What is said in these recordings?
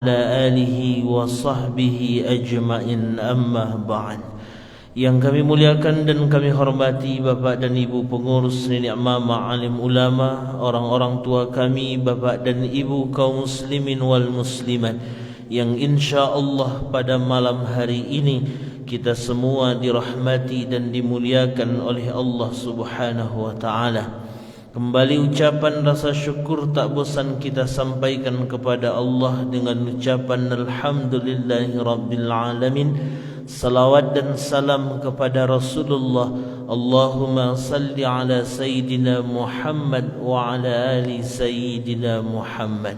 ala alihi wa sahbihi ajma'in, amma ba'd. Yang kami muliakan dan kami hormati Bapak dan Ibu pengurus, nenek mama, alim ulama, orang-orang tua kami, Bapak dan Ibu kaum muslimin wal muslimat, yang insya-Allah pada malam hari ini kita semua dirahmati dan dimuliakan oleh Allah Subhanahu wa taala. Kembali ucapan rasa syukur tak bosan kita sampaikan kepada Allah dengan ucapan Alhamdulillahi Rabbil Alamin. Salawat dan salam kepada Rasulullah. Allahumma salli ala Sayyidina Muhammad wa ala ali Sayyidina Muhammad.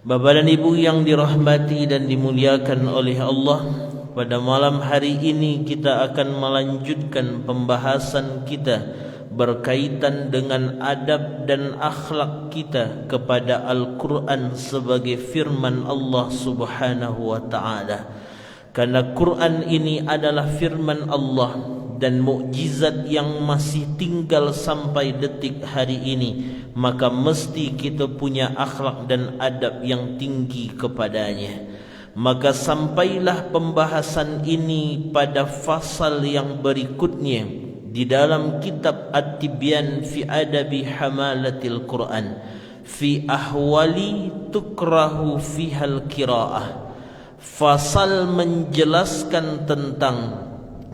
Bapak dan Ibu yang dirahmati dan dimuliakan oleh Allah, pada malam hari ini kita akan melanjutkan pembahasan kita berkaitan dengan adab dan akhlak kita kepada Al-Quran sebagai firman Allah Subhanahu wa ta'ala. Karena Quran ini adalah firman Allah dan mukjizat yang masih tinggal sampai detik hari ini, maka mesti kita punya akhlak dan adab yang tinggi kepadanya. Maka sampailah pembahasan ini pada fasal yang berikutnya di dalam kitab At-Tibyan fi Adabi Hamalatil Quran fi ahwali tukrahu fihal qiraah. Fasal menjelaskan tentang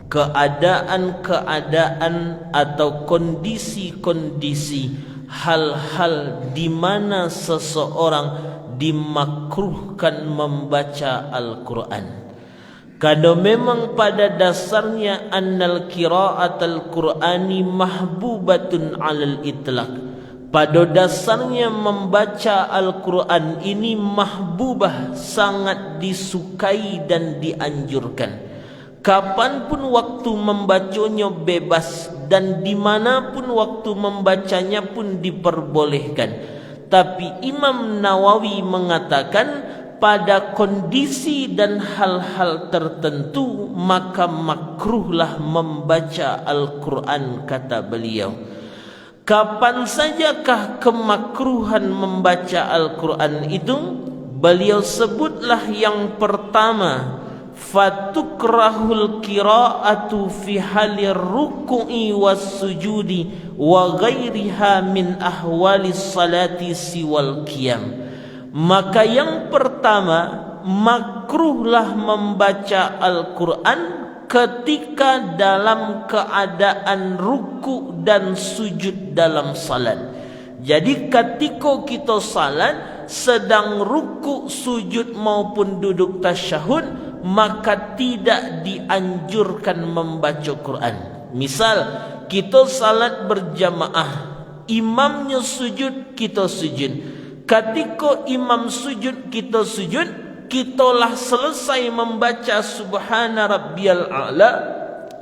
keadaan-keadaan atau kondisi-kondisi hal-hal di mana seseorang dimakruhkan membaca Al-Quran. Kalau memang pada dasarnya annal qiraatul qur'ani mahbubatun 'alal itlaq, pada dasarnya membaca Al-Quran ini mahbubah, sangat disukai dan dianjurkan. Kapanpun waktu membacanya bebas dan dimanapun waktu membacanya pun diperbolehkan. Tapi Imam Nawawi mengatakan pada kondisi dan hal-hal tertentu maka makruhlah membaca Al-Quran, kata beliau. Kapan sajakah kemakruhan membaca Al-Quran itu? Beliau sebutlah yang pertama, fatukrahul qiraatu fi halir ruku'i was sujudi wa ghairiha min ahwalis salati siwal qiyam. Maka yang pertama, makruhlah membaca Al-Quran ketika dalam keadaan ruku dan sujud dalam salat. Jadi ketika kita salat, sedang ruku, sujud maupun duduk tasyahud, maka tidak dianjurkan membaca Quran. Misal kita salat berjamaah, imamnya sujud, kita sujud. Ketika imam sujud, kita sujud, kitalah selesai membaca subhana rabbiyal a'la,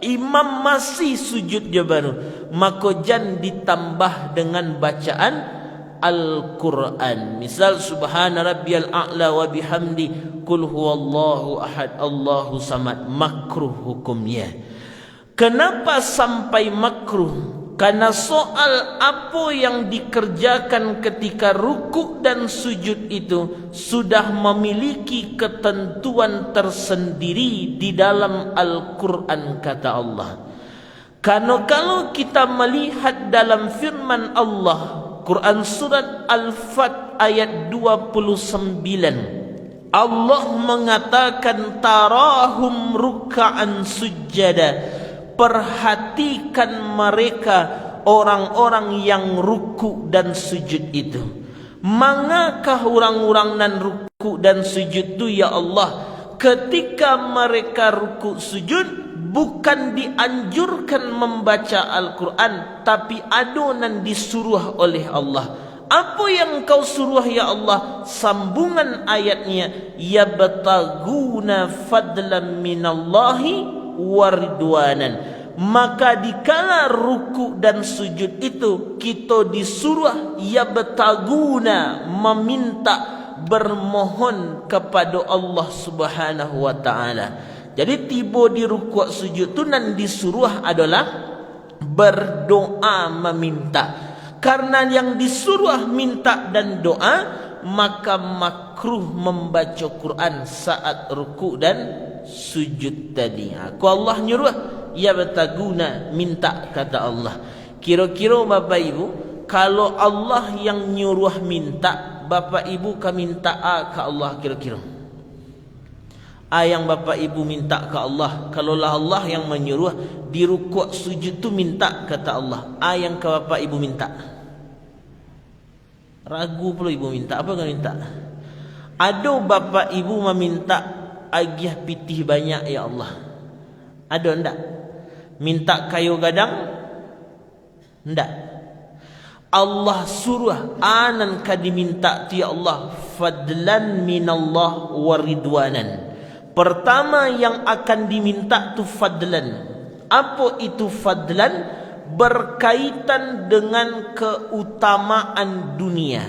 imam masih sujud je baru, maka jangan ditambah dengan bacaan Al-Quran. Misal subhana rabbiyal a'la wa bihamdi qul huwallahu ahad Allahu samad, makruh hukumnya. Kenapa sampai makruh? Karena soal apa yang dikerjakan ketika ruku dan sujud itu sudah memiliki ketentuan tersendiri di dalam Al-Quran, kata Allah. Karena kalau kita melihat dalam firman Allah, Quran surat Al-Fat ayat 29, Allah mengatakan tarahum ruk'an sujada. Perhatikan mereka orang-orang yang ruku dan sujud itu. Mangakah orang-orang nan ruku dan sujud itu ya Allah? Ketika mereka ruku sujud, bukan dianjurkan membaca Al-Quran, tapi adonan disuruh oleh Allah. Apa yang kau suruh ya Allah? Sambungan ayatnya, yabtaguna fadlan minallahi waridwanan. Maka dikala ruku dan sujud itu kita disuruh yabtaguna, meminta, bermohon kepada Allah Subhanahu wa ta'ala. Jadi tiba di ruku sujud itu nan disuruh adalah berdoa, meminta. Karena yang disuruh minta dan doa, maka makruh makruh membaca Quran saat ruku' dan sujud tadi. Aku Allah nyuruh, ya bataguna, minta, kata Allah. Kira-kira Bapak Ibu, kalau Allah yang nyuruh minta, Bapak Ibu ka minta ke Allah kira-kira. Yang Bapak Ibu minta ke Allah, kalaulah Allah yang menyuruh di rukuk sujud tu minta, kata Allah. Yang ke Bapak Ibu minta. Ragu pula Ibu minta, apa kan minta? Ada Bapak Ibu meminta agih pitih banyak, ya Allah. Ada ndak? Minta kayu gadang? Ndak. Allah suruh anan ka diminta ti Allah, fadlan minallah wa ridwanan. Pertama yang akan diminta tu fadlan. Apa itu fadlan? Berkaitan dengan keutamaan dunia.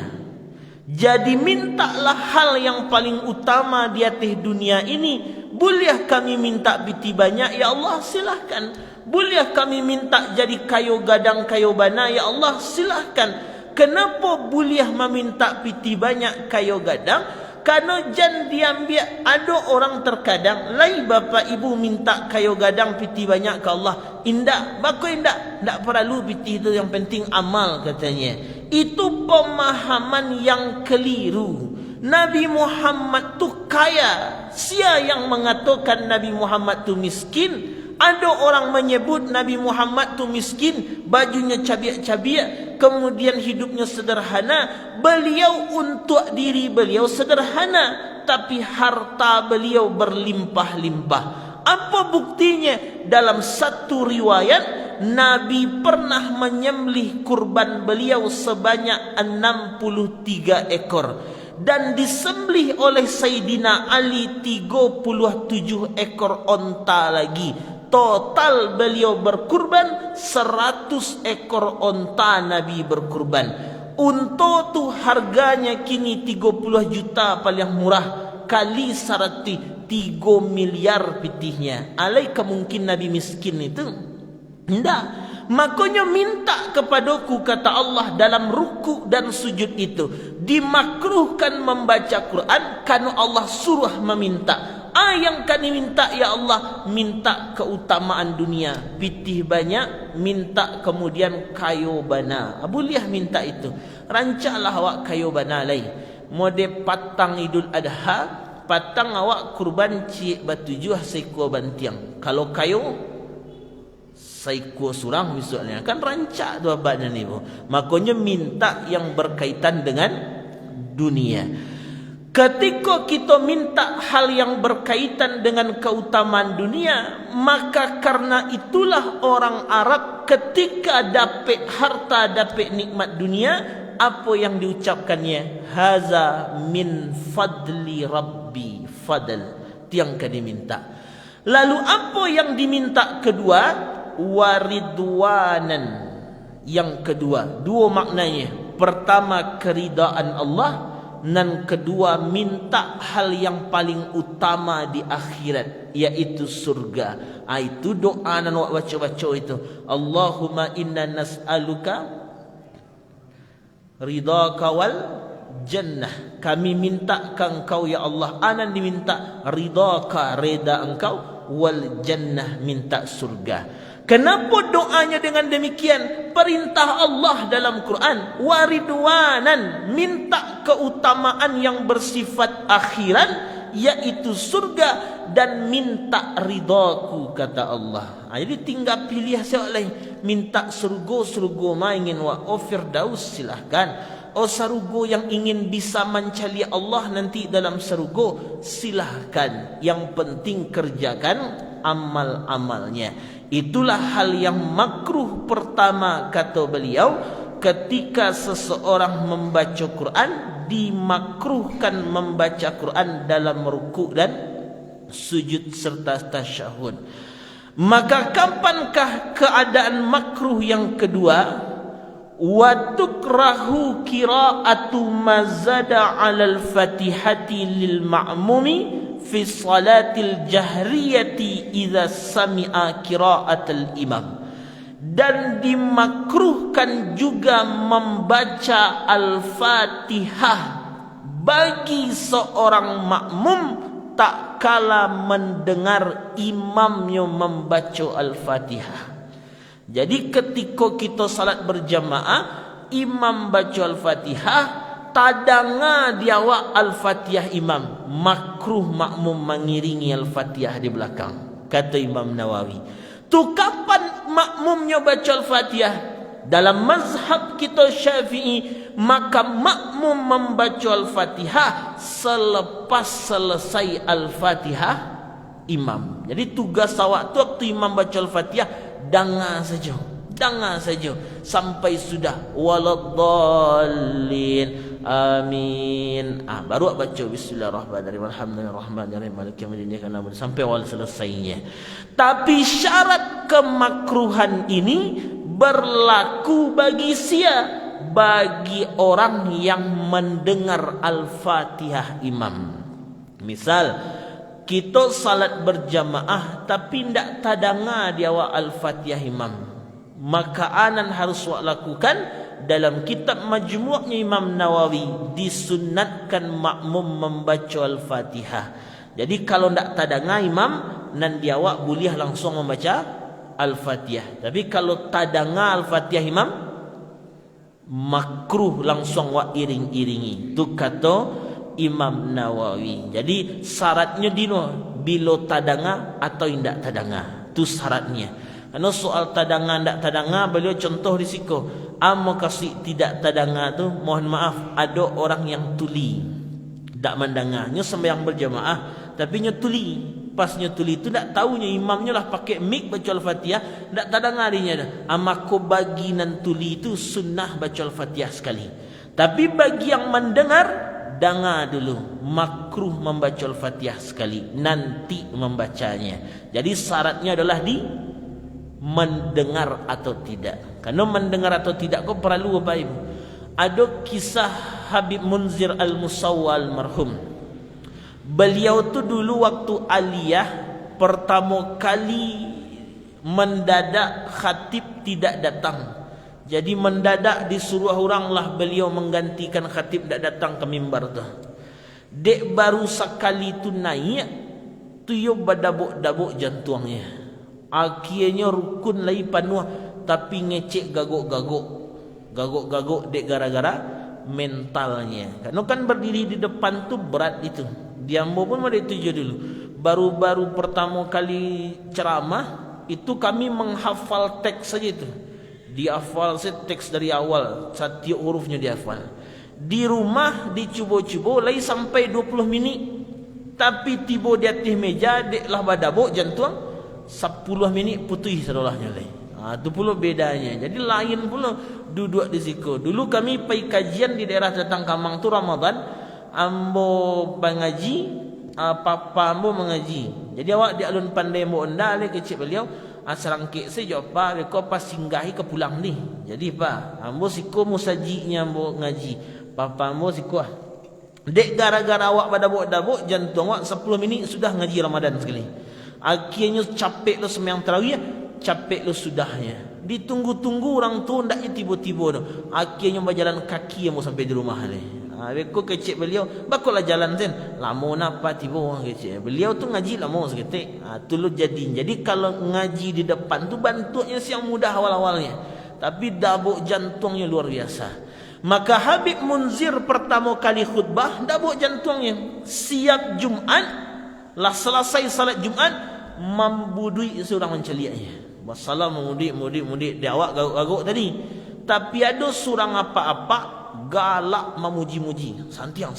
Jadi mintalah hal yang paling utama di atas dunia ini. Boleh kami minta biti banyak, ya Allah, silahkan. Boleh kami minta jadi kayu gadang, kayu bana, ya Allah, silahkan. Kenapa boleh meminta biti banyak, kayu gadang? Karena jangan diambil. Ada orang terkadang lai Bapak Ibu minta kayu gadang piti banyak ke Allah. Indah, bako indah. Tak perlu piti itu, yang penting amal, katanya. Itu pemahaman yang keliru. Nabi Muhammad tu kaya. Sia yang mengatakan Nabi Muhammad tu miskin? Ada orang menyebut Nabi Muhammad tu miskin, bajunya cabiak-cabiak, kemudian hidupnya sederhana. Beliau untuk diri beliau sederhana, tapi harta beliau berlimpah-limpah. Apa buktinya? Dalam satu riwayat, Nabi pernah menyembelih kurban beliau sebanyak 63 ekor. Dan disembelih oleh Sayyidina Ali 37 ekor onta lagi. Total beliau berkurban 100 ekor onta Nabi berkurban. Unta tu harganya kini 30 juta paling murah. Kali 100, 3 miliar pitihnya. Alaika mungkin Nabi miskin itu? Tidak. Makanya minta kepadaku, kata Allah, dalam ruku dan sujud itu dimakruhkan membaca Quran karena Allah suruh meminta. Yang kami minta, ya Allah, minta keutamaan dunia, pitih banyak, minta kemudian kayu bana. Boleh minta itu. Rancaklah awak kayu bana lai. Mode patang Idul Adha, patang awak kurban cik batujuh seekor bantiang. Kalau kayu seekor surang misalnya, kan rancak tu abadnya ni. Makanya minta yang berkaitan dengan dunia. Ketika kita minta hal yang berkaitan dengan keutamaan dunia, maka karena itulah orang Arab ketika dapat harta, dapat nikmat dunia, apa yang diucapkannya? Haza min fadli rabbi, fadl. Tiang kami minta. Lalu apa yang diminta kedua? Waridwanan. Yang kedua, dua maknanya. Pertama, keridaan Allah. Dan kedua, minta hal yang paling utama di akhirat, yaitu surga. Itu doa nan wak baca-baca itu. Allahumma inna nas'aluka ridhaka wal jannah. Kami minta ke engkau, ya Allah, anan diminta ridhaka, reda engkau, wal jannah, minta surga. Kenapa doanya dengan demikian? Perintah Allah dalam Quran, waridwanan, minta keutamaan yang bersifat akhirat, yaitu surga, dan minta ridhaku, kata Allah. Jadi tinggal pilih siapa lain. Minta surga main wa firdaus, silahkan. Sarugo yang ingin bisa mencari Allah nanti dalam surga, silahkan. Yang penting kerjakan amal-amalnya. Itulah hal yang makruh pertama, kata beliau, ketika seseorang membaca Quran, dimakruhkan membaca Quran dalam rukuk dan sujud serta tasyahud. Maka kapankah keadaan makruh yang kedua? Wa tukrahu qira'atu mazada 'alal fatihati lil ma'mumi fi salatil jahriyati idza sami'a qira'atul imam. Dan dimakruhkan juga membaca Al-Fatihah bagi seorang makmum tak kala mendengar imamnya membaca Al-Fatihah. Jadi ketika kita salat berjamaah, imam baca Al-Fatihah, tadanga diawak Al-Fatihah imam, makruh makmum mengiringi Al-Fatihah di belakang, kata Imam Nawawi. Tu kapan makmumnya baca Al-Fatihah? Dalam mazhab kita Syafi'i, maka makmum membaca Al-Fatihah selepas selesai Al-Fatihah imam. Jadi tugas awak tu waktu imam baca Al-Fatihah, dengar saja sampai sudah waladdallin amin. Baru baca bismillahirrahmanirrahim alhamdulillahirrahmanirrahim maliki yaumiddin sampai awal selesainya. Tapi syarat kemakruhan ini berlaku bagi bagi orang yang mendengar Al-Fatihah imam. Misal kita salat berjamaah tapi tidak tadanga di awal Al-Fatihah imam, maka anan harus wak lakukan. Dalam kitab Majmu'nya Imam Nawawi disunnatkan makmum membaca Al-Fatihah. Jadi kalau tidak tadanga imam, nan dia awak boleh langsung membaca Al-Fatihah. Tapi kalau tadanga Al-Fatihah imam, makruh langsung wak iring-iringi. Itu kata Imam Nawawi. Jadi syaratnya dino bila tadanga atau tidak tadanga. Itu syaratnya. Karena soal tadanga tidak tadanga, beliau contoh di siku. Amo kasih tidak tadanga tu, mohon maaf, ada orang yang tuli, tak mendengarnya sembahyang berjamaah, tapi nya tuli. Pas nya tuli tu tak tahunya imamnya lah pakai mic baca Al-Fatihah, tak tadanga dirinya. Amako bagi nan tuli itu sunnah baca Al-Fatihah sekali. Tapi bagi yang mendengar, dengar dulu, makruh membaca Al-Fatihah sekali, nanti membacanya. Jadi syaratnya adalah di mendengar atau tidak. Karena mendengar atau tidak kau perlu apa ibu? Ada kisah Habib Munzir Al-Musawwal marhum. Beliau tu dulu waktu aliyah pertama kali mendadak khatib tidak datang. Jadi mendadak disuruh orang lah beliau menggantikan khatib tidak datang ke mimbar tu. Dek baru sekali tu naik, tu yo badabuk-dabuk jantungnya. Akhirnya rukun lagi panuh, tapi ngecek gaguk dek gara-gara mentalnya. Karena kan berdiri di depan tu berat itu. Diambo pun ada tujuh dulu. Baru-baru pertama kali ceramah itu kami menghafal teks saja itu. Dihafal teks dari awal, setiap hurufnya dihafal. Di rumah dicuba-cuba lagi sampai 20 minit. Tapi tiba di atas meja deklah badabuk jantung 10 minit putih serolahnya lagi. Itu pula bedanya. Jadi lain pula duduk di situ. Dulu kami pergi kajian di daerah Datang Kamang tu Ramadan, ambo mengaji, papa ambo mengaji. Jadi awak di alun pandai ambo enda le kecil beliau, serangkik saya jawab pak, kau pas singgahi ke pulang ni. Jadi pak, ambo siku musajinya ambo ngaji. Papa ambo siku dek gara-gara awak badabuk-dabuk jantung awak 10 minit sudah ngaji Ramadan sekali. Akhirnya capek lo sembahyang tarawih, capek lo sudahnya. Ditunggu-tunggu orang tu ndaknya tiba-tiba tu. Akhirnya berjalan kaki yang mau sampai di rumah ni. Beko kecil beliau, bakulah jalan sen. Lama napa tiba orang kecil. Beliau tu ngaji lama seketik. Tu lo jadi. Jadi kalau ngaji di depan tu bantunya siang mudah awal-awalnya. Tapi dabuk jantungnya luar biasa. Maka Habib Munzir pertama kali khutbah dabuk jantungnya. Siap Jumat, lah selesai salat Jumat, membudui seorang menceliaknya. Wassalam mudik dia awak gaguk tadi. Tapi ada seorang apa-apa galak memuji-muji. Santiang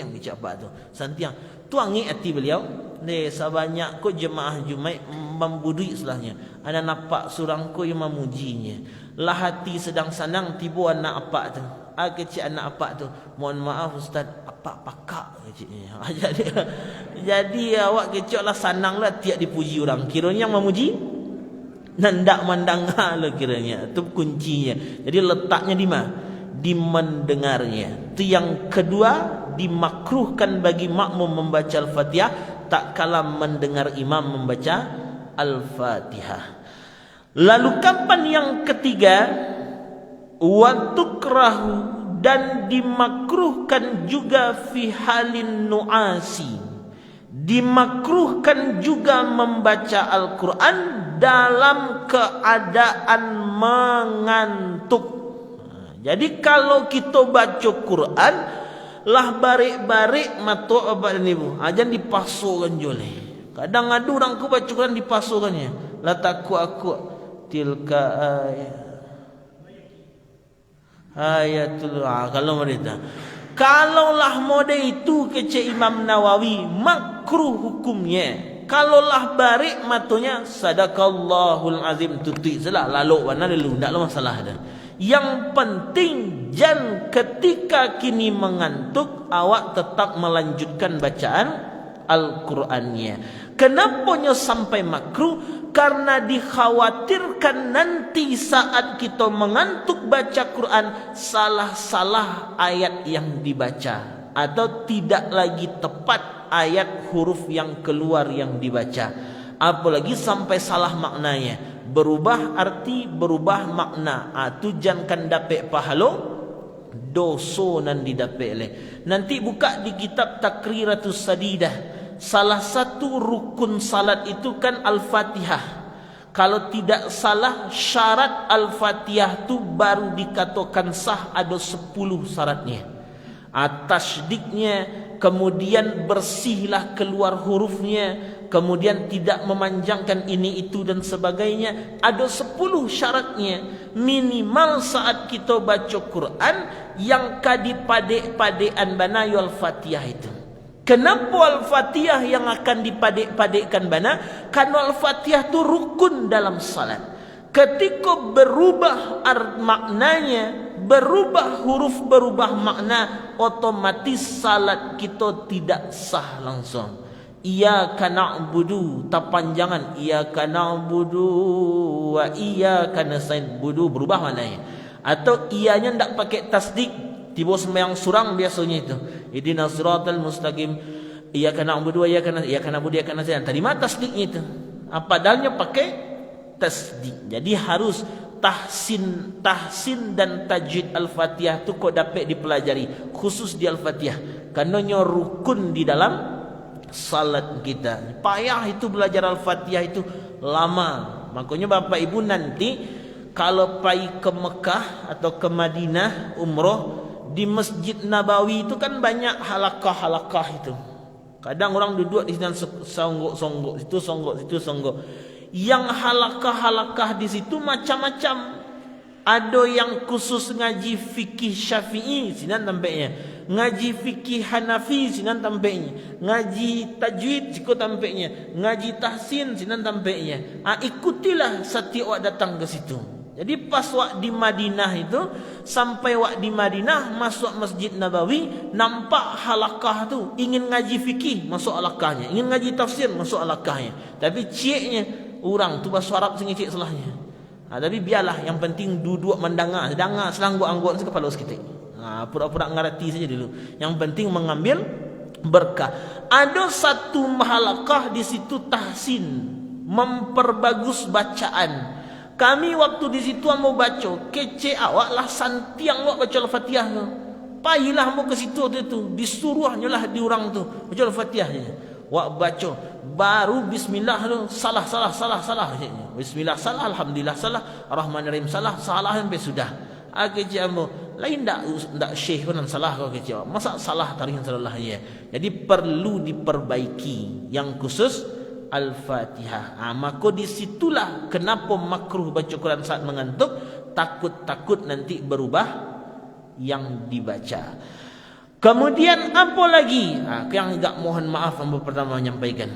bicara apa tu? Santiang. Tuangi hati beliau. Sebanyak ko jemaah Jumaat membudui selahnya. Ada nampak seorang ko yang memujinya. Lah hati sedang senang tiba anak apa tu. Kecil anak apa tu. Mohon maaf ustaz, apa pakak kecilnya. Jadi awak kecil lah senang lah tiap dipuji orang. Kiranya yang memuji nandak mandanglah kiranya. Itu kuncinya. Jadi letaknya di mana? Di mendengarnya. Itu yang kedua, dimakruhkan bagi makmum membaca Al-Fatihah tak kala mendengar imam membaca Al-Fatihah. Lalu kapan yang ketiga? Wa tukrahu, dan dimakruhkan juga fi halin nuasi. Dimakruhkan juga membaca Al-Quran dalam keadaan mengantuk. Jadi kalau kita baca Quran lah barik-barik mata abang dan ibu, jangan dipasukan joleh. Kadang ada orang ku baca Quran dipasukannya. La takut tilka ayatul kalau mereka. Kalaulah mode itu kece Imam Nawawi makruh hukumnya. Kalaulah barik matonya sadaqallahul azim tuti salah lalu mana dulu ndaklah masalah dah. Yang penting jan ketika kini mengantuk awak tetap melanjutkan bacaan Al-Qur'annya. Kenapanya sampai makruh? Karena dikhawatirkan nanti saat kita mengantuk baca Quran salah-salah ayat yang dibaca atau tidak lagi tepat ayat huruf yang keluar yang dibaca, apalagi sampai salah maknanya, berubah arti, berubah makna. Tu jangan dapat pahalo doso nan didapat oleh. Nanti buka di kitab Takriratus Sadidah. Salah satu rukun salat itu kan Al-Fatihah. Kalau tidak salah syarat Al-Fatihah tu baru dikatakan sah, ada 10 syaratnya. Tasydiknya, kemudian bersihlah keluar hurufnya, kemudian tidak memanjangkan ini itu dan sebagainya. Ada 10 syaratnya. Minimal saat kita baca Quran yang kadipadek-padekan banayu Al-Fatihah itu. Kenapa Al-Fatihah yang akan dipadek-padekkan bana? Karena Al-Fatihah itu rukun dalam salat. Ketika berubah maknanya, berubah huruf, berubah makna, otomatis salat kita tidak sah langsung. Iyyaka na'budu, tapanjangan iyyaka na'budu wa iyyaka nasta'in, budu berubah maknanya. Atau iyanya ndak pakai tasdik, tiba sembahyang surang biasanya itu. Ihdinas siratal mustaqim, iyyaka na'budu wa iyyaka na'budu iyyaka nasta'in. Tadi mana tasdiknya itu? Padahal pakai tasdik. Jadi harus tahsin dan tajwid Al-Fatihah tu kau dapat dipelajari khusus di Al-Fatihah. Karena rukun di dalam salat kita. Payah itu belajar Al-Fatihah itu lama. Makanya Bapak Ibu nanti kalau pergi ke Mekah atau ke Madinah umrah, di Masjid Nabawi itu kan banyak halakah-halakah itu. Kadang orang duduk di sana songgok-songgok, situ songgok, situ songgok. Yang halakah-halakah di situ macam-macam. Ada yang khusus ngaji fikih Syafi'i, sinan tampaknya. Ngaji fikih Hanafi, sinan tampaknya. Ngaji tajwid, siku tampaknya. Ngaji tahsin, sinan tampaknya. Ikutilah setiap awak datang ke situ. Jadi pas wak di Madinah itu, sampai wak di Madinah masuk Masjid Nabawi, nampak halakah tu, ingin ngaji fikih masuk halakahnya, ingin ngaji tafsir masuk halakahnya. Tapi ciknya orang tu bahasa Arab sini cik salahnya. Tapi biarlah, yang penting duduk mendengar, selanggut anggot kepala sekitik. Pura-pura ngerti saja dulu. Yang penting mengambil berkah. Ada satu halakah di situ tahsin, memperbagus bacaan. Kami waktu di situ mau baca, kece awak lah santiang awak baca Al-Fatihah tu. Payilah mau ke situ tu, disuruhnya lah di orang tu baca Al-Fatihahnya. Wak baca, baru bismillah tu salah. Bismillah salah, alhamdulillah salah, Ar-Rahmanir-Rahim salah sampai sudah. Kece amo, lain ndak syekh pun salah kau kece. Masa salah tarikan salah ya. Jadi perlu diperbaiki yang khusus Al-Fatihah. Maka disitulah kenapa makruh baca Quran saat mengantuk. Takut nanti berubah yang dibaca. Kemudian apa lagi? Yang agak mohon maaf yang pertama menyampaikan.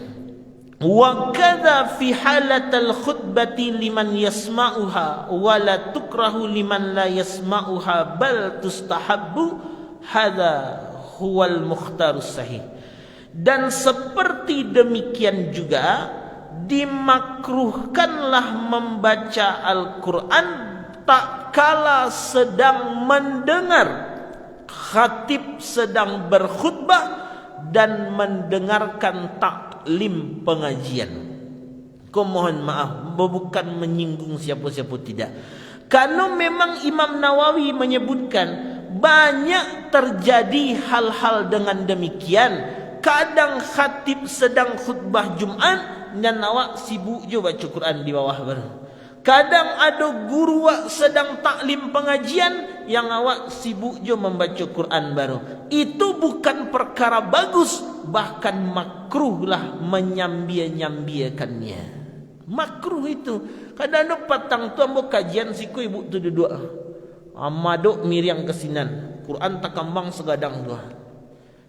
Wa kadza fi halatal khutbati liman yasma'uha wa la tukrahu liman la yasma'uha bal tustahabbu. Hadza huwal mukhtarus sahih. Dan seperti demikian juga dimakruhkanlah membaca Al-Quran tak kala sedang mendengar khatib sedang berkhutbah dan mendengarkan taklim pengajian. Kau mohon maaf, bukan menyinggung siapa-siapa tidak. Karena memang Imam Nawawi menyebutkan banyak terjadi hal-hal dengan demikian. Kadang khatib sedang khutbah Jumat dan awak sibuk je baca Quran di bawah baru. Kadang ada guru awak sedang taklim pengajian yang awak sibuk je membaca Quran baru. Itu bukan perkara bagus, bahkan makruhlah menyambia-nyambiakannya. Makruh itu. Kadang ada patang tu ambo kajian siku ibu tu duduk. Amaduk miriang kesinan. Quran tak kambang segadang tu.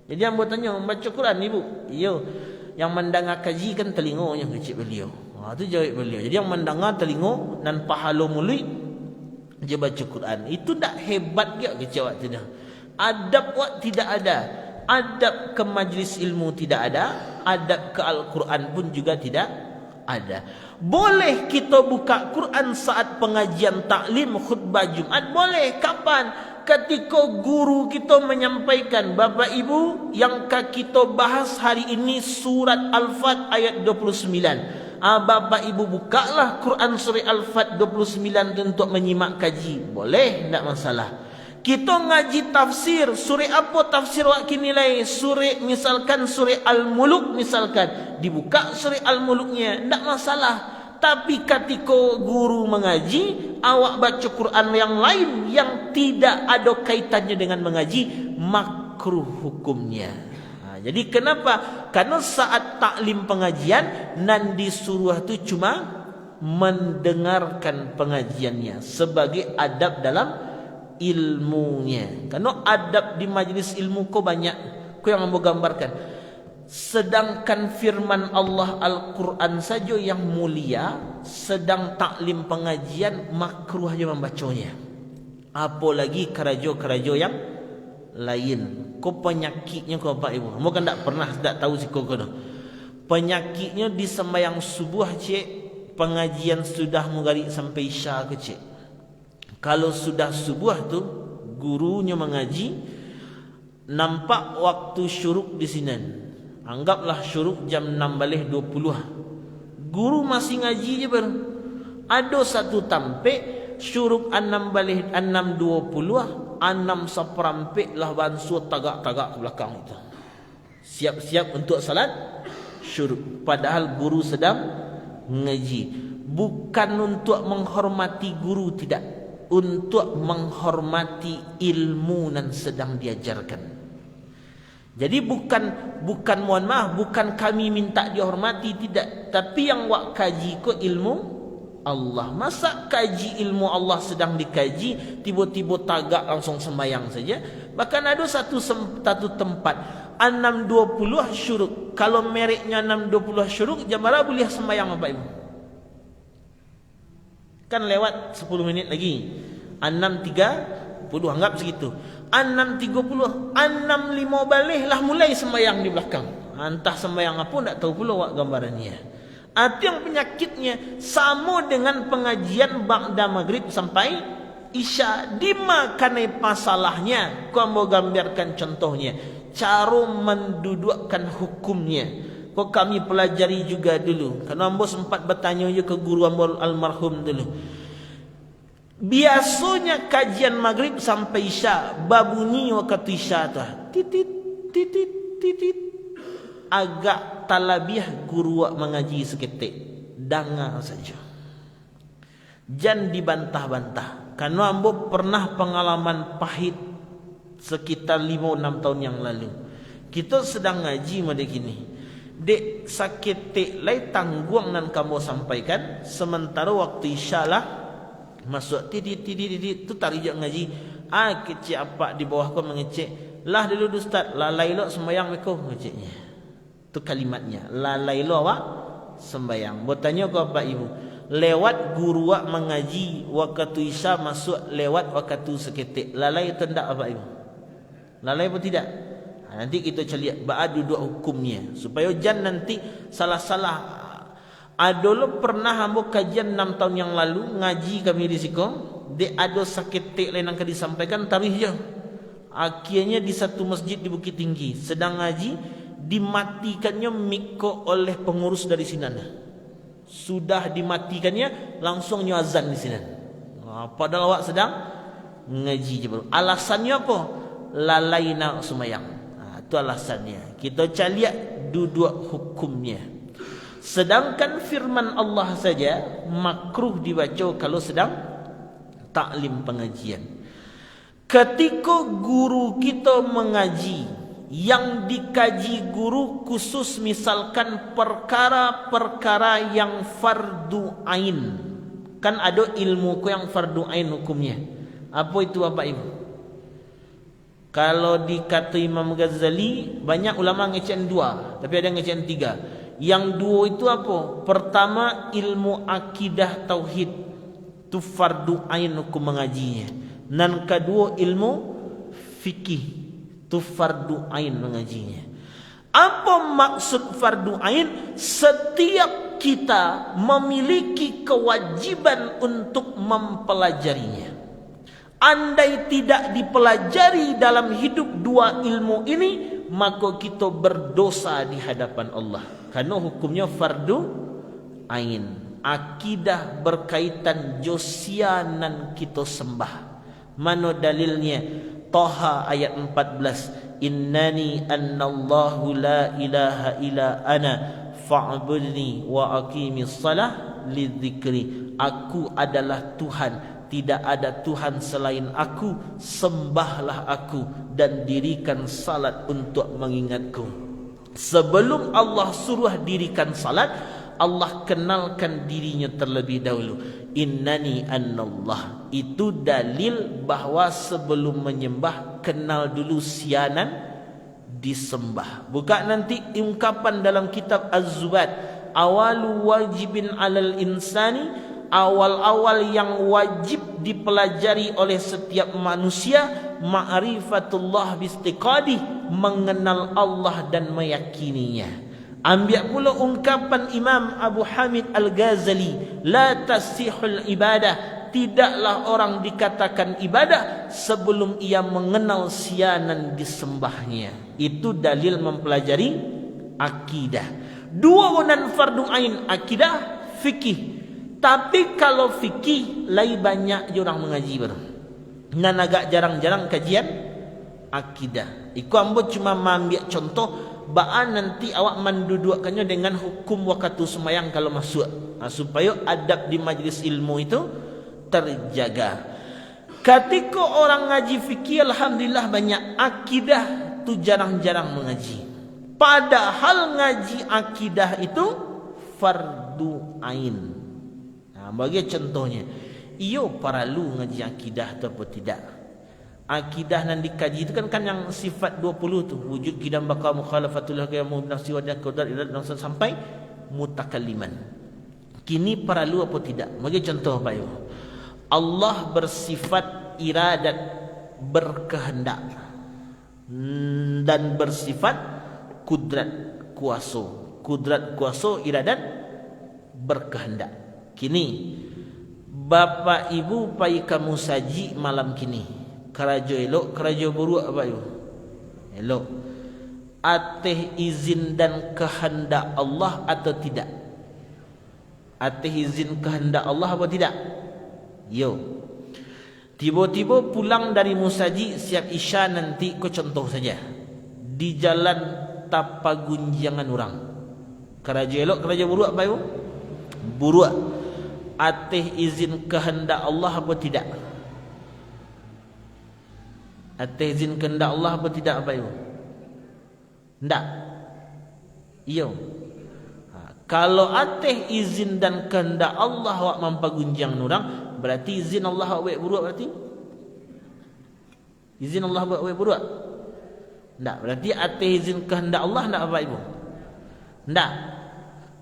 Jadi ambo tanya, membaca Quran ibu? Iyo. Yang mendengar kaji kan telingonya kecil beliau. Tu jawab beliau. Jadi yang mendengar telingo dan pahala mulut dia baca Quran. Itu tak hebat ke kecil waktu dah. Adab wak tidak ada. Adab ke majlis ilmu tidak ada. Adab ke Al-Quran pun juga tidak ada. Boleh kita buka Quran saat pengajian taklim khutbah Jumat, boleh. Kapan? Ketika guru kita menyampaikan, Bapak Ibu, yang kita bahas hari ini surat Al-Fat ayat 29. Bapak Ibu bukalah Quran surah Al-Fat 29 untuk menyimak kaji. Boleh, tak masalah. Kita ngaji tafsir, surah apa tafsir wak kini nilai? Surah misalkan surah Al-Muluk misalkan, dibuka surah Al-Muluknya, tak masalah. Tapi ketika guru mengaji, awak baca Quran yang lain yang tidak ada kaitannya dengan mengaji, makruh hukumnya. Jadi kenapa? Karena saat taklim pengajian nan disuruh tu cuma mendengarkan pengajiannya sebagai adab dalam ilmunya. Karena adab di majlis ilmu ko banyak. Ko yang mau gambarkan. Sedangkan firman Allah Al-Quran saja yang mulia, sedang taklim pengajian makruh aja membacanya. Apalagi kerajo-kerajo yang lain. Kau penyakitnya kau Pak Ibu. Kamu kan tak pernah tak tahu si kau dah. Penyakitnya di sembahyang subuh cik, pengajian sudah menggarik sampai isya ke cik. Kalau sudah subuh tu gurunya mengaji, nampak waktu syuruk di sini. Anggaplah syuruk jam 6 balik 20. Guru masih ngaji je baru. Ada satu tampik syuruk 6 balik 6.20. 6 seperampik lah bansu tagak-tagak ke belakang itu. Siap-siap untuk salat syuruk. Padahal guru sedang ngaji. Bukan untuk menghormati guru, tidak. Untuk menghormati ilmu yang sedang diajarkan. Jadi bukan mohon maaf, bukan kami minta dihormati, tidak. Tapi yang wak kaji ko ilmu Allah. Masa kaji ilmu Allah sedang dikaji, tiba-tiba tagak langsung sembahyang saja. Bahkan ada satu tempat 6.20 syuruk. Kalau mereknya 6.20 syuruk, jam berapa boleh sembahyang Bapak Ibu? Kan lewat 10 minit lagi. 6.30 anggap segitu. 6.30, 6.5 balik lah mulai sembahyang di belakang. Entah sembahyang apa tak tahu pula wak gambarannya. Itu yang penyakitnya sama dengan pengajian ba'da maghrib sampai isya. Di mana masalahnya? Kau mau gambarkan contohnya. Cara mendudukkan hukumnya. Kau kami pelajari juga dulu. Karena ambo sempat bertanya je ke guru ambo almarhum dulu. Biasanya kajian maghrib sampai isya, babunyi waktu isya tu. Titit titit titit. Agak talabiah guru mengaji seketik, dengar saja. Jangan dibantah-bantah. Karena ambo pernah pengalaman pahit sekitar 5-6 tahun yang lalu. Kita sedang ngaji macam gini. Dek seketik lai tangguang nan kamu sampaikan, sementara waktu isya lah masuk titit tu tarijak ngaji. Kecik apa di bawah kau mengecek. Lah dulu ustaz, lalai lo sembahyang mereka ngeceknya. Itu kalimatnya, lalai lo awak sembahyang. Bertanya ke Bapak Ibu, lewat guru wak mengaji waktu isya masuk lewat waktu seketik, lalai atau tidak Bapak Ibu? Lalai atau tidak? Nanti kita cari ba'a duduk hukumnya supaya jangan nanti salah-salah. Ada lo pernah ambo kajian 6 tahun yang lalu ngaji kami di siko, dia ada seketik lain yang disampaikan tarikh je. Akhirnya di satu masjid di Bukit Tinggi sedang ngaji, dimatikannya mikro oleh pengurus dari sini. Sudah dimatikannya, langsung azan di sini. Padahal awak sedang ngaji je baru. Alasannya apa? Lalai nak semayang. Itu alasannya. Kita cari duduk hukumnya. Sedangkan firman Allah saja makruh dibaca kalau sedang taklim pengajian. Ketika guru kita mengaji, yang dikaji guru khusus misalkan perkara-perkara yang fardu ain. Kan ada ilmu yang fardu ain hukumnya. Apa itu Bapak Ibu? Kalau dikata Imam Ghazali, banyak ulama ngecen 2, tapi ada ngecen 3. Yang 2 itu apa? Pertama, ilmu akidah tauhid, itu fardu ain hukum mengajinya. Dan kedua, ilmu fikih, itu fardu ain mengajinya. Apa maksud fardu ain? Setiap kita memiliki kewajiban untuk mempelajarinya. Andai tidak dipelajari dalam hidup 2 ilmu ini, maka kita berdosa di hadapan Allah. Karena hukumnya fardu ain. Akidah berkaitan josianan kita sembah. Mana dalilnya? Taha ayat 14. Innani annallahu la ilaha illa ana fa'budni wa aqimis salah lidzikri. Aku adalah Tuhan, tidak ada Tuhan selain aku, sembahlah aku dan dirikan salat untuk mengingatku. Sebelum Allah suruh dirikan salat, Allah kenalkan dirinya terlebih dahulu. Innani annallah. Itu dalil bahawa sebelum menyembah, kenal dulu sianan disembah. Buka nanti ungkapan dalam kitab Az-Zubat, awalu wajibin alal insani, awal-awal yang wajib dipelajari oleh setiap manusia, ma'rifatullah bistiqadih, mengenal Allah dan meyakininya. Ambil pula ungkapan Imam Abu Hamid Al-Ghazali, la tasihul ibadah, tidaklah orang dikatakan ibadah sebelum ia mengenal sianan disembahnya. Itu dalil mempelajari akidah. 2 unan fardu ain, akidah, fikih. Tapi kalau fikih, lai banyak je orang mengaji baru. Dan agak jarang-jarang kajian akidah. Iku ambo cuma ambil contoh, baan nanti awak mendudukannya dengan hukum waktu semayang kalau masuk. Supaya adab di majlis ilmu itu terjaga. Ketika orang ngaji fikih, alhamdulillah banyak. Akidah tu jarang-jarang mengaji. Padahal ngaji akidah itu fardu ain. Bagi contohnya, iyo paralu ngaji akidah atau tidak. Akidah yang dikaji itu kan yang sifat 20 tu, wujud qidam baqa mukhalafatullah qiyamu nafsi wa qadar ila sampai mutakalliman. Kini paralu apa tidak? Bagi contoh Pak Ibu, Allah bersifat iradat, berkehendak, dan bersifat kudrat, kuasa. Kudrat, kuasa, iradat, berkehendak. Kini Bapak Ibu pai kamu saji malam kini, kerajo elok, kerajo buruk Bapak Ibu? Elok. Ateh izin dan kehendak Allah atau tidak? Ateh izin kehendak Allah atau tidak? Yo. Tiba-tiba pulang dari musaji siap isya nanti, ko contoh saja, di jalan Tapagunjangan orang. Kerajo elok, kerajo buruk Bapak Ibu? Buruk. Ateh izin kehendak Allah apa tidak? Ateh izin kehendak Allah apa tidak Bapak Ibu? Tidak. Iyo. Kalau ateh izin dan kehendak Allah awak mampagunjang nurang, berarti izin Allah awak buruk berarti? Izin Allah awak buruk? Tidak. Berarti ateh izin kehendak Allah tidak Bapak Ibu? Tidak.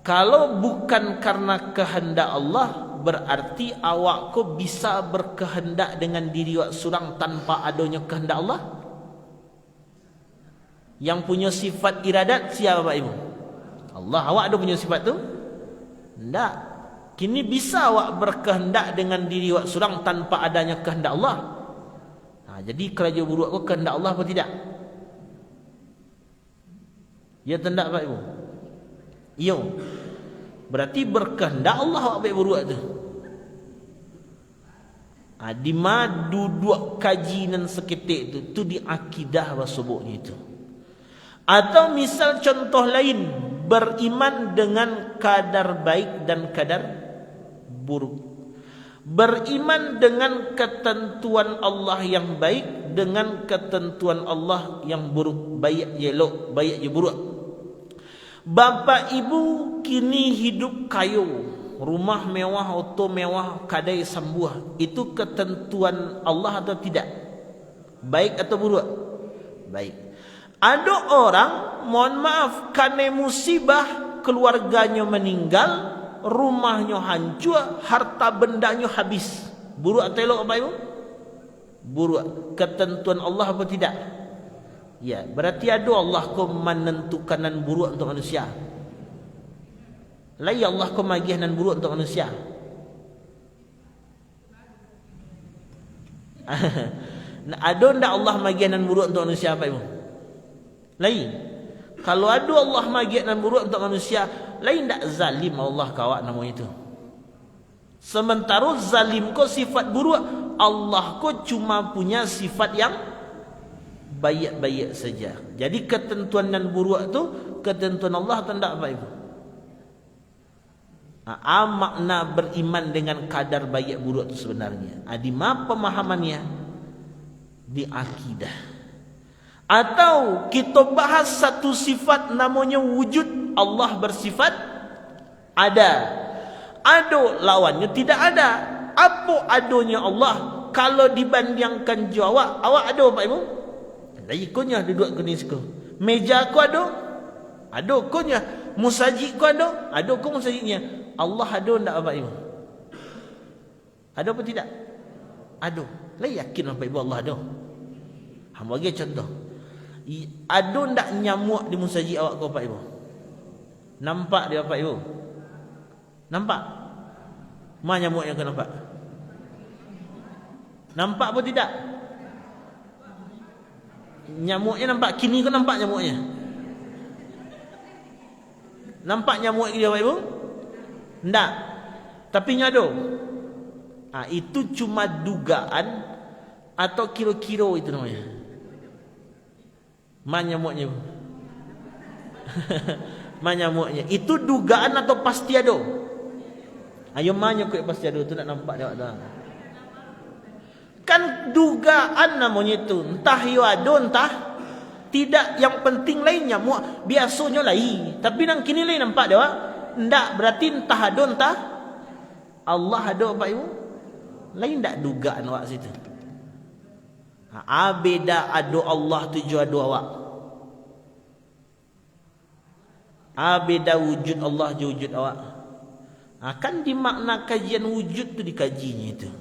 Kalau bukan karena kehendak Allah, berarti awak ko bisa berkehendak dengan diri awak surang tanpa adanya kehendak Allah? Yang punya sifat iradat siapa Bapak Ibu? Allah. Awak ada punya sifat tu? Tidak. Kini bisa awak berkehendak dengan diri awak surang tanpa adanya kehendak Allah. Jadi kerja buruk ko kehendak Allah apa tidak? Ya tendak Bapak Ibu? Iyo. Berarti berkehendak Allah awak baik buruk tu. Di ma duduk kaji nan seketik tu di akidah wasubuknya itu. Atau misal contoh lain, beriman dengan kadar baik dan kadar buruk. Beriman dengan ketentuan Allah yang baik dengan ketentuan Allah yang buruk. Baik je elok, baik je buruk. Bapa ibu kini hidup kayu, rumah mewah, auto mewah, kadai sambuah. Itu ketentuan Allah atau tidak? Baik atau buruk? Baik. Ada orang, mohon maaf, karena musibah keluarganya meninggal, rumahnya hancur, harta bendanya habis. Buruk atau elok apa ibu? Buruk. Ketentuan Allah apa tidak? Ya, berarti ada Allah ko menentukan nan buruk untuk manusia. Lai Allah ko magih nan buruk untuk manusia. Ada ndak Allah magih nan buruk untuk manusia apa ibu? Lain. Kalau ada Allah magih nan buruk untuk manusia, lain tak zalim Allah kawak nama itu. Sementara zalim ko sifat buruk, Allah ko cuma punya sifat yang baik-baik saja. Jadi ketentuan dan buruk tu ketentuan Allah atau tak apa ibu? Makna beriman dengan kadar baik buruk itu sebenarnya. Di mana pemahamannya? Di akidah. Atau kita bahas satu sifat namanya wujud. Allah bersifat ada. Ada lawannya tidak ada. Apa adanya Allah? Kalau dibandingkan jawab, awak ada Pak Ibu? Lagi kunyah duduk ke ni suka. Meja aku ada? Ada kunyah. Musajid ku ada? Ada ku musajidnya. Allah ada tak Pak Ibu? Ada apa tidak? Ada. Lah yakin Pak Ibu Allah ada? Hamba bagi contoh. Ada tak nyamuk di musajid awak kau Pak Ibu? Nampak dia Pak Ibu? Nampak? Mana nyamuk yang kau nampak? Nampak apa tidak? Nyamuknya nampak. Kini kau nampak nyamuknya? Nampak nyamuk dia Pak Ibu? Tak. Tapi nyado. Itu cuma dugaan atau kira-kira itu namanya. Mana nyamuknya? Mana nyamuknya? Itu dugaan atau pasti ada? Ayo mana kau pasti ada tu nak nampak dia dah. Kan dugaan namanya itu. Entah yo ada entah tidak. Yang penting lain nyamuk biasanya lain. Tapi nang kini lain nampak dia. Ndak berarti entah ada entah Allah ada Pak Ibu. Lain ndak dugaan awak situ. Beda ada Allah tuju ada awak. Beda wujud Allah je wujud awak. Kan dimakna kajian wujud tu dikajinya itu.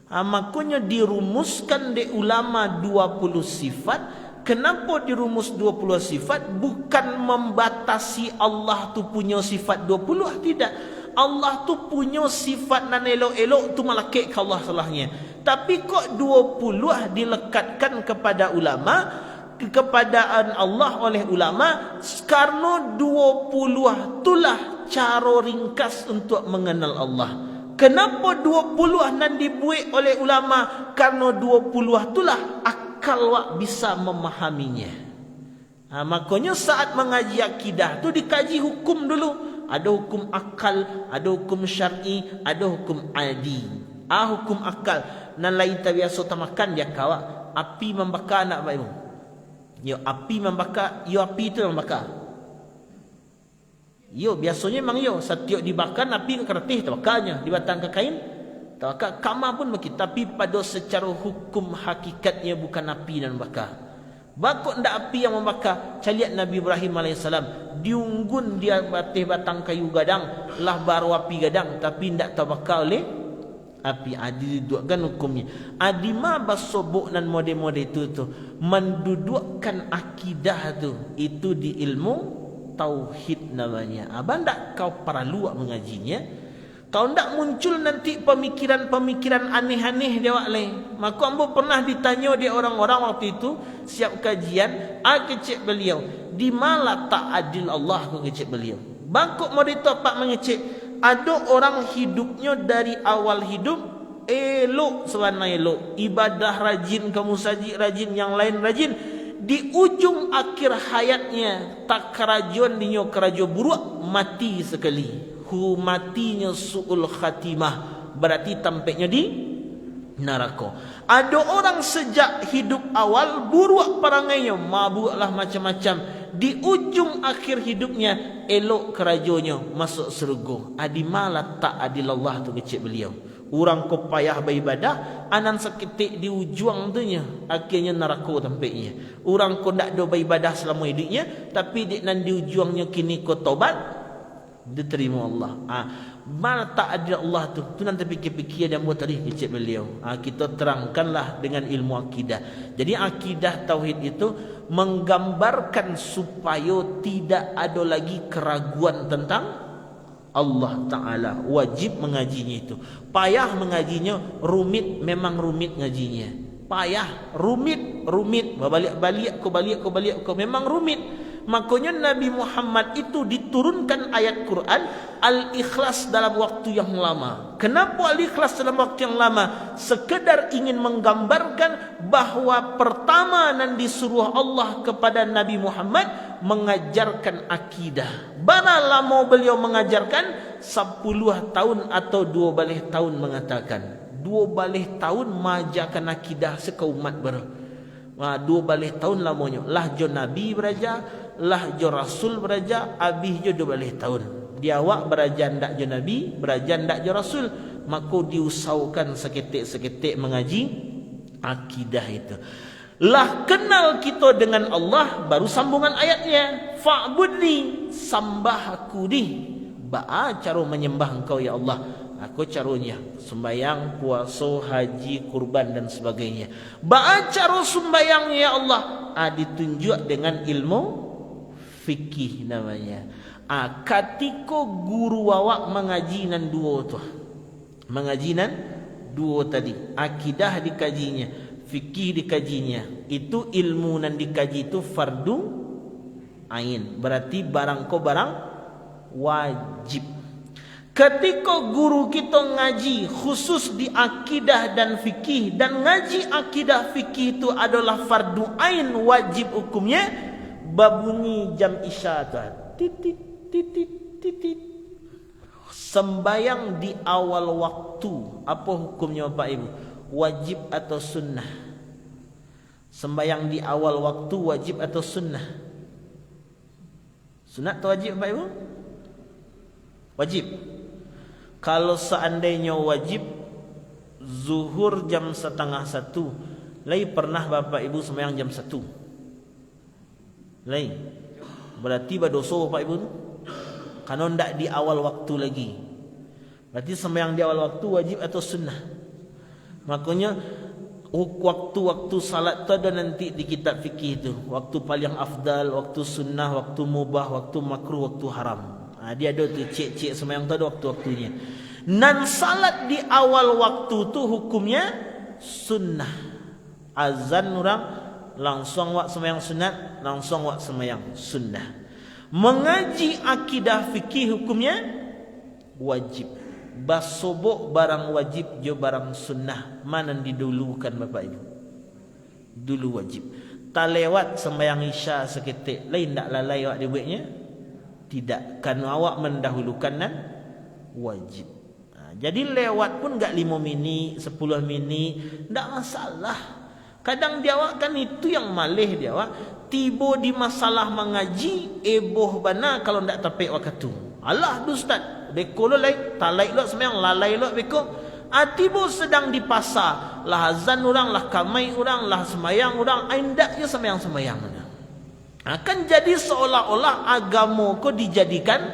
Makanya dirumuskan di ulama 20 sifat. Kenapa dirumus 20 sifat? Bukan membatasi Allah tu punya sifat 20, tidak. Allah tu punya sifat nan elok-elok tu malakik ke Allah salahnya. Tapi kok 20 dilekatkan kepada ulama, kepadaan Allah oleh ulama, karena 20 itulah cara ringkas untuk mengenal Allah. Kenapa 20 nan dibuat oleh ulama? Karena 20 itulah akal wak bisa memahaminya. Makanya saat mengaji akidah tu dikaji hukum dulu. Ada hukum akal, ada hukum syar'i, ada hukum adi. Hukum akal. Nan lain tak biasa tamakan dia kawak. Api membakar nak Pak Ibu? Yo api membakar, yo api tu membakar. Yo biasanya memang yo setiap dibakar api ke kertih terbakarnya, dibatang ke kain terbakar. Kamar pun begitu, tapi pada secara hukum hakikatnya bukan api dan membakar. Bakut ndak api yang membakar. Caliat Nabi Ibrahim AS diunggun dia batih batang kayu gadang, lah baru api gadang, tapi ndak terbakar oleh api. Didudukkan hukumnya. Adima basobuk dan model-model itu tu mendudukkan akidah tu. Itu di ilmu tauhid namanya. Abang tak kau perlu mengajinya. Kau tak muncul nanti pemikiran-pemikiran aneh-aneh dia wak lain. Maka ambo pernah ditanya dia orang-orang waktu itu siap kajian, kecek beliau, di mana tak adil Allah ku kecek beliau. Bangkok mau ditopak mengecek. Ada orang hidupnya dari awal hidup elok sebenarnya elok. Ibadah rajin, kamu saji rajin, yang lain rajin. Di ujung akhir hayatnya tak kerajuan dinyo kerajo buruk, mati sekali. Matinya su'ul khatimah, berarti tampaknya di neraka. Ada orang sejak hidup awal buruk perangainya, mabuklah macam-macam. Di ujung akhir hidupnya elok kerajonya, masuk surga. Adi malah tak adilallah tu kecil beliau. Orang ko payah beribadah, anan seketik di ujung tu nya akhirnya neraka tampaknya. Orang ko ndak do beribadah selama hidupnya, tapi di nan di ujungnya kini ko tobat, diterima Allah. Mana tak ada Allah tu nanti fikir-fikir dan buat tadi kecil beliau. Kita terangkanlah dengan ilmu akidah. Jadi akidah tauhid itu menggambarkan supaya tidak ada lagi keraguan tentang Allah Ta'ala. Wajib mengajinya itu. Payah mengajinya, rumit, memang rumit ngajinya. Payah, rumit. Balik, memang rumit. Makanya Nabi Muhammad itu diturunkan ayat Quran Al-Ikhlas dalam waktu yang lama. Kenapa Al-Ikhlas dalam waktu yang lama? Sekedar ingin menggambarkan bahawa pertama nan disuruh Allah kepada Nabi Muhammad mengajarkan akidah. Berapa lama beliau mengajarkan? 10 tahun atau 12 tahun mengatakan. 12 tahun mengajarkan akidah sekaumat baru. 12 tahun lamanya. Lah jo Nabi beraja, lah jo Rasul beraja, habis jo 12 tahun. Dia awak beraja ndak jo Nabi, beraja ndak jo Rasul, maka diusaukan seketik-seketik mengaji akidah itu. Lah kenal kita dengan Allah, baru sambungan ayatnya. Fa'budni, sembah aku ni. Ba'a cara menyembah engkau ya Allah. Aku caranya sembahyang, puasa, haji, kurban dan sebagainya. Ba'a cara sembahyang ya Allah. Ditunjuk dengan ilmu fikih namanya. Ketika guru awak mengaji nan dua tu. Mengaji nan dua tadi. Akidah dikajinya, fikih dikajinya. Itu ilmu nan dikaji itu fardu ain. Berarti barang ko barang wajib. Ketika guru kita ngaji khusus di akidah dan fikih, dan ngaji akidah fikih itu adalah fardu ain, wajib hukumnya, babunyi jam isya titit titit titit, sembayang di awal waktu, apa hukumnya Bapak Ibu? Wajib atau sunnah? Sembayang di awal waktu wajib atau sunnah? Sunat atau wajib Bapak Ibu? Wajib. Kalau seandainya wajib, zuhur jam 12:30, lai pernah Bapak Ibu sembahyang jam 1? Lai. Berarti berdosa Bapak Ibu tu. Kalau ndak di awal waktu lagi. Berarti sembahyang di awal waktu wajib atau sunnah? Makanya waktu-waktu salat tu ada nanti di kitab fikih tu. Waktu paling afdal, waktu sunnah, waktu mubah, waktu makruh, waktu haram. Dia ada tu cek-cek sembahyang tu ada waktu-waktunya. Nan salat di awal waktu tu hukumnya sunnah. Azan orang langsung wak sembahyang sunat, langsung wak sembahyang sunnah. Mengaji akidah fikih hukumnya wajib. Basobok barang wajib jo barang sunnah. Mana didulukan Bapak Ibu? Dulu wajib. Tak lewat sembahyang isya seketik, lain tak lalai awak dibuatnya? Tidak, kerana awak mendahulukan nan wajib. Jadi lewat pun enggak 5 minit, 10 minit, enggak masalah. Kadang dia awak kan itu yang malih dia awak. Tiba di masalah mengaji, eboh bana kalau enggak tapik waktu. Allah tu ustaz, beko lalai, talai lo sembahyang lalai lo beko. Tiba sedang di pasar, lah azan orang, lah kamai orang, lah sembahyang orang, aindak je sembahyang. Akan jadi seolah-olah agama ko dijadikan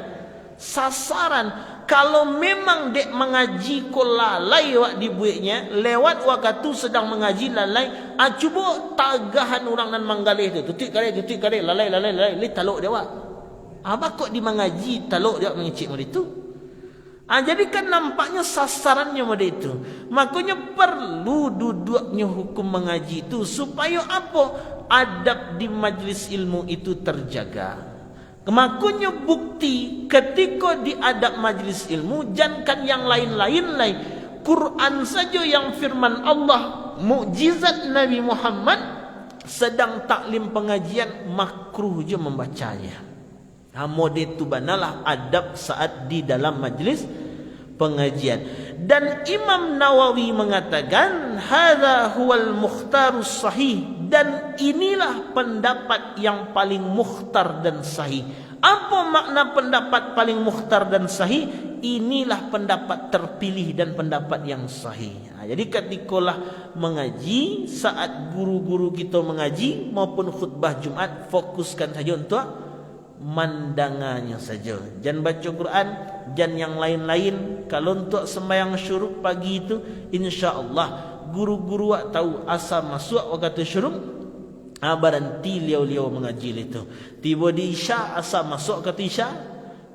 sasaran. Kalau memang dek mengaji ko lalai wak dibuatnya, lewat waktu sedang mengaji lalai, cuba tagahan orang nan manggalih tu, tutik kare lalai li taluk dia wak. Kok di mengaji taluk dia mengecik macam itu. Jadi kan nampaknya sasarannya macam itu. Makanya perlu duduknya hukum mengaji itu supaya apa? Adab di majlis ilmu itu terjaga. Makanya bukti ketika di adab majlis ilmu, jangan yang lain-lain lain. Quran saja yang firman Allah, mukjizat Nabi Muhammad, sedang taklim pengajian makruh je membacanya. Model tu banalah adab saat di dalam majlis pengajian. Dan Imam Nawawi mengatakan hadza huwal mukhtarus sahih, dan inilah pendapat yang paling mukhtar dan sahih. Apa makna pendapat paling mukhtar dan sahih? Inilah pendapat terpilih dan pendapat yang sahih. Jadi ketikalah mengaji, saat guru-guru kita mengaji maupun khutbah Jumaat, fokuskan saja untuk mandangannya saja. Jangan baca Quran, jangan yang lain-lain. Kalau untuk sembahyang syuruk pagi itu, insya-Allah guru-guru tahu asal masuk waktu syuruk. Baranti liau-liau mengaji itu. Tiba di Isya asal masuk kata Isya,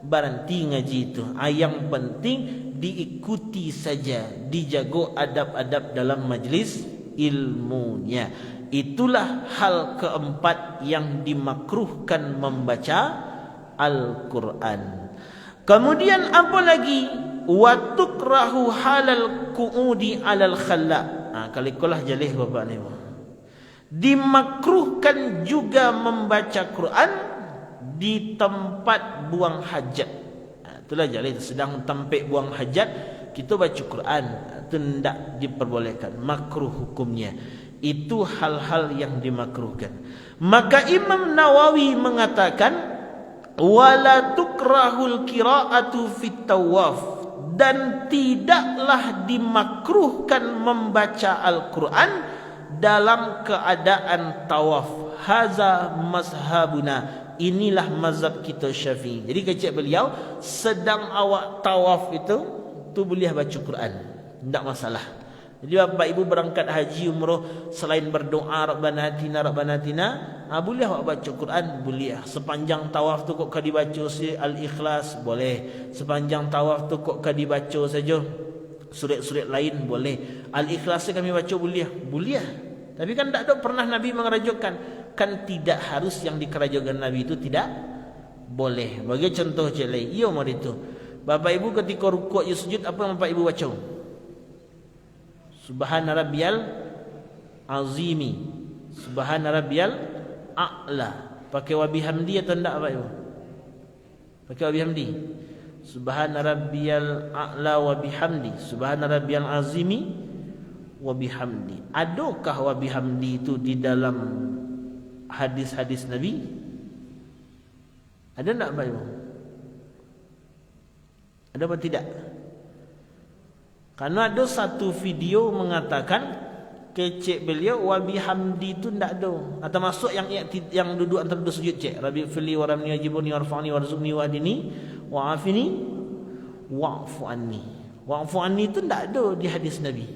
baranti ngaji itu. Yang penting diikuti saja, dijaga adab-adab dalam majlis ilmunya. Itulah hal keempat yang dimakruhkan membaca Al-Quran. Kemudian apa lagi? Wa tukrahu halal qu'udi 'alal khalla. Kalikulah jalih bapak ni. Dimakruhkan juga membaca Quran di tempat buang hajat. Itulah jalih, sedang tampik buang hajat kita baca Quran, itu tidak diperbolehkan, makruh hukumnya. Itu hal-hal yang dimakruhkan. Maka Imam Nawawi mengatakan wala tukrahul qira'atu fit tawaf, dan tidaklah dimakruhkan membaca Al-Quran dalam keadaan tawaf. Haza mazhabuna, inilah mazhab kita Syafi'i. Jadi kecik beliau, sedang awak tawaf itu tu boleh baca Quran, tidak masalah. Jadi bapak ibu berangkat haji umrah, selain berdoa Rabbana atina, boleh awak baca Quran, boleh. Sepanjang tawaf tu kok dibaca Al-Ikhlas, boleh. Sepanjang tawaf tu kok dibaca saja surat-surat lain, boleh. Al-Ikhlas kami baca, boleh. Tapi kan tak ada pernah Nabi mengerajakan. Kan tidak harus yang dikerajakan Nabi itu tidak boleh. Bagi contoh je lain, iya mari itu. Bapak ibu ketika rukuk ya sujud, apa yang bapak ibu baca? Subhana rabbiyal azimi, subhana rabbiyal a'la. Pakai wa bihamdi atau enggak bapak ibu? Pakai wa bihamdi. Subhana rabbiyal a'la wa bihamdi, subhana rabbiyal azimi wa bihamdi. Adakah wa bihamdi itu di dalam hadis-hadis Nabi? Ada enggak bapak ibu? Ada apa tidak? Karena ada satu video mengatakan kecek beliau wa bihamdi itu tidak ada. Atau masuk yang duduk antara dua sujud cek. Rabbi fili wa ramni wajibuni warfa'ni warzuqni wahdini wa'afini wa'fu anni. Wa'fu anni itu tidak ada di hadis Nabi.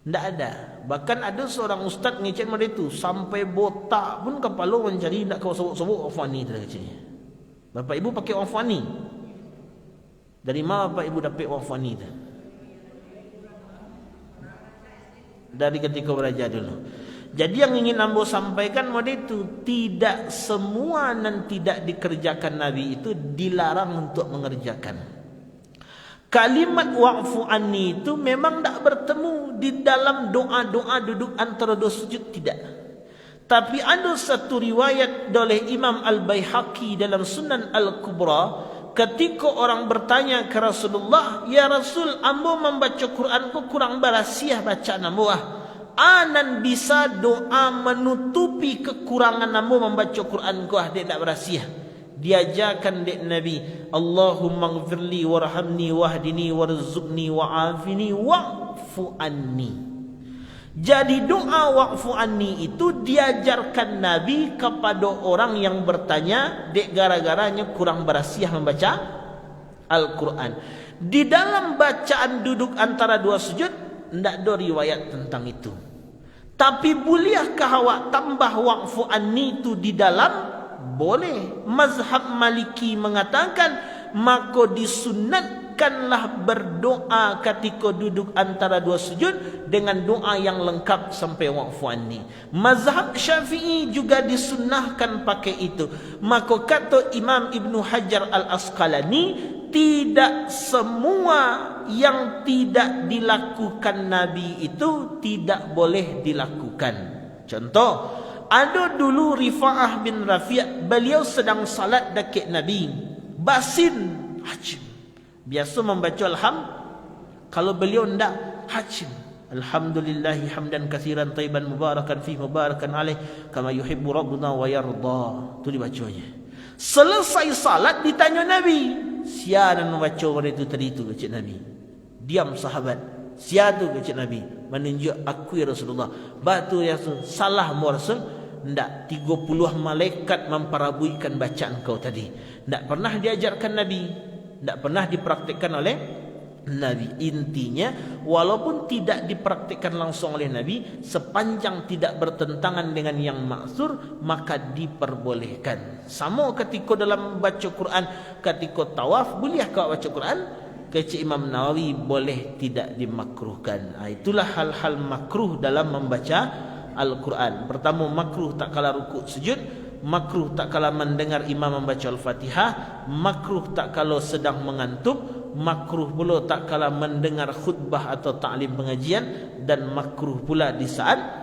Tidak ada. Bahkan ada seorang ustaz ngecek pada itu sampai botak pun kepala mencari nak kau sebut-sebut wa'fu anni itu keceknya. Bapak ibu pakai wa'fu anni. Dari mana bapak ibu dapat wa'fu anni itu? Dari ketika belajar dulu. Jadi yang ingin ambo sampaikan pada itu, tidak semua dan tidak dikerjakan Nabi itu dilarang untuk mengerjakan. Kalimat wa'fu anni itu memang tak bertemu di dalam doa-doa duduk antara dua sujud, tidak. Tapi ada satu riwayat oleh Imam Al-Baihaqi dalam Sunan Al-Kubra, ketika orang bertanya ke Rasulullah, ya Rasul, ambo membaca Quran ku kurang berasiah bacaan ambo anan bisa doa menutupi kekurangan ambo membaca Quran ku dia tak berasiah. Diajarkan dek Nabi, Allahumma ighfirli warhamni wahdini warzuqni wa'afini wa'fu anni. Jadi doa wa'fu anni itu diajarkan Nabi kepada orang yang bertanya dek gara-garanya kurang berasiah membaca Al-Quran. Di dalam bacaan duduk antara dua sujud tidak ada riwayat tentang itu. Tapi bolehkah awak tambah wa'fu anni itu di dalam? Boleh. Mazhab Maliki mengatakan maka disunatkanlah berdoa ketika duduk antara dua sujud dengan doa yang lengkap sampai wa'fu anni. Mazhab Syafi'i juga disunnahkan pakai itu. Maka kata Imam Ibn Hajar Al-Asqalani, tidak semua yang tidak dilakukan Nabi itu tidak boleh dilakukan. Contoh, ada dulu Rifa'ah bin Rafi', beliau sedang salat dekat Nabi, basin hajim. Biasa membaca kalau beliau ndak hajim. Alhamdulillahi hamdan katsiran thayyiban mubarakan fi mubarakan alaih kama yuhibbu rabbuna wa yarda. Itu dibacanya. Selesai salat ditanya Nabi, siapa yang membaca orang itu tadi itu kata Nabi. Diam sahabat. Siapa kata Nabi? Menunjuk aku ya Rasulullah. Batu ya Rasul, salah mu Rasul. Ndak 30 malaikat memparabuikan bacaan kau tadi. Ndak pernah diajarkan Nabi, ndak pernah dipraktikkan oleh Nabi. Intinya, walaupun tidak dipraktikkan langsung oleh Nabi, sepanjang tidak bertentangan dengan yang maksur, maka diperbolehkan. Sama ketika dalam baca Quran, ketika tawaf, boleh kau baca Quran? Kata Imam Nawawi, boleh, tidak dimakruhkan. Itulah hal-hal makruh dalam membaca Al-Quran. Pertama, makruh tak kala rukuk sujud, makruh tak kala mendengar imam membaca Al-Fatihah, makruh tak kala sedang mengantuk, makruh pula tak kala mendengar khutbah atau ta'lim pengajian, dan makruh pula di saat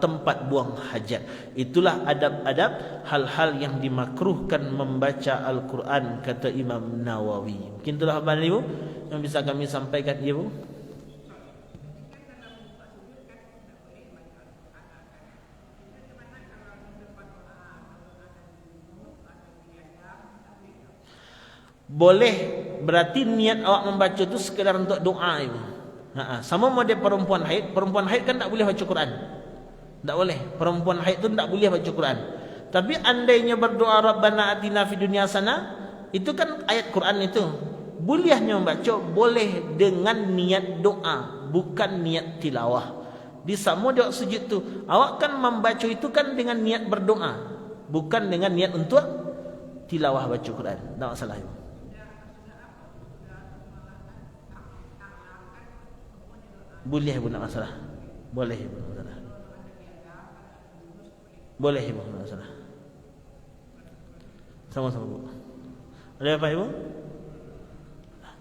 tempat buang hajat. Itulah adab-adab hal-hal yang dimakruhkan membaca Al-Quran, kata Imam Nawawi. Mungkin itulah abang ibu yang bisa kami sampaikan, ibu. Boleh, berarti niat awak membaca itu sekedar untuk doa ibu. Sama model perempuan haid. Perempuan haid kan tak boleh baca Quran. Tak boleh. Perempuan haid tu tak boleh baca Quran. Tapi andainya berdoa Rabbana atina fid dunya hasanah, itu kan ayat Quran itu. Bolehnya membaca, boleh dengan niat doa, bukan niat tilawah. Di sama dia sujud tu, awak kan membaca itu kan dengan niat berdoa, bukan dengan niat untuk tilawah baca Quran. Tak masalah ibu. Boleh ibu, tak masalah. Boleh ibu, tak masalah. Boleh ibu, tak masalah. Sama-sama bu. Ada apa ibu?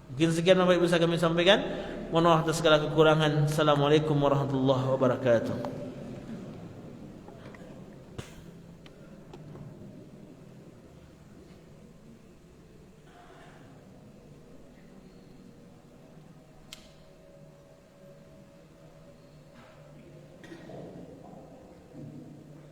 Mungkin sekian Bapak Ibu saya kami sampaikan. Mohon maaf atas segala kekurangan. Assalamualaikum warahmatullahi wabarakatuh.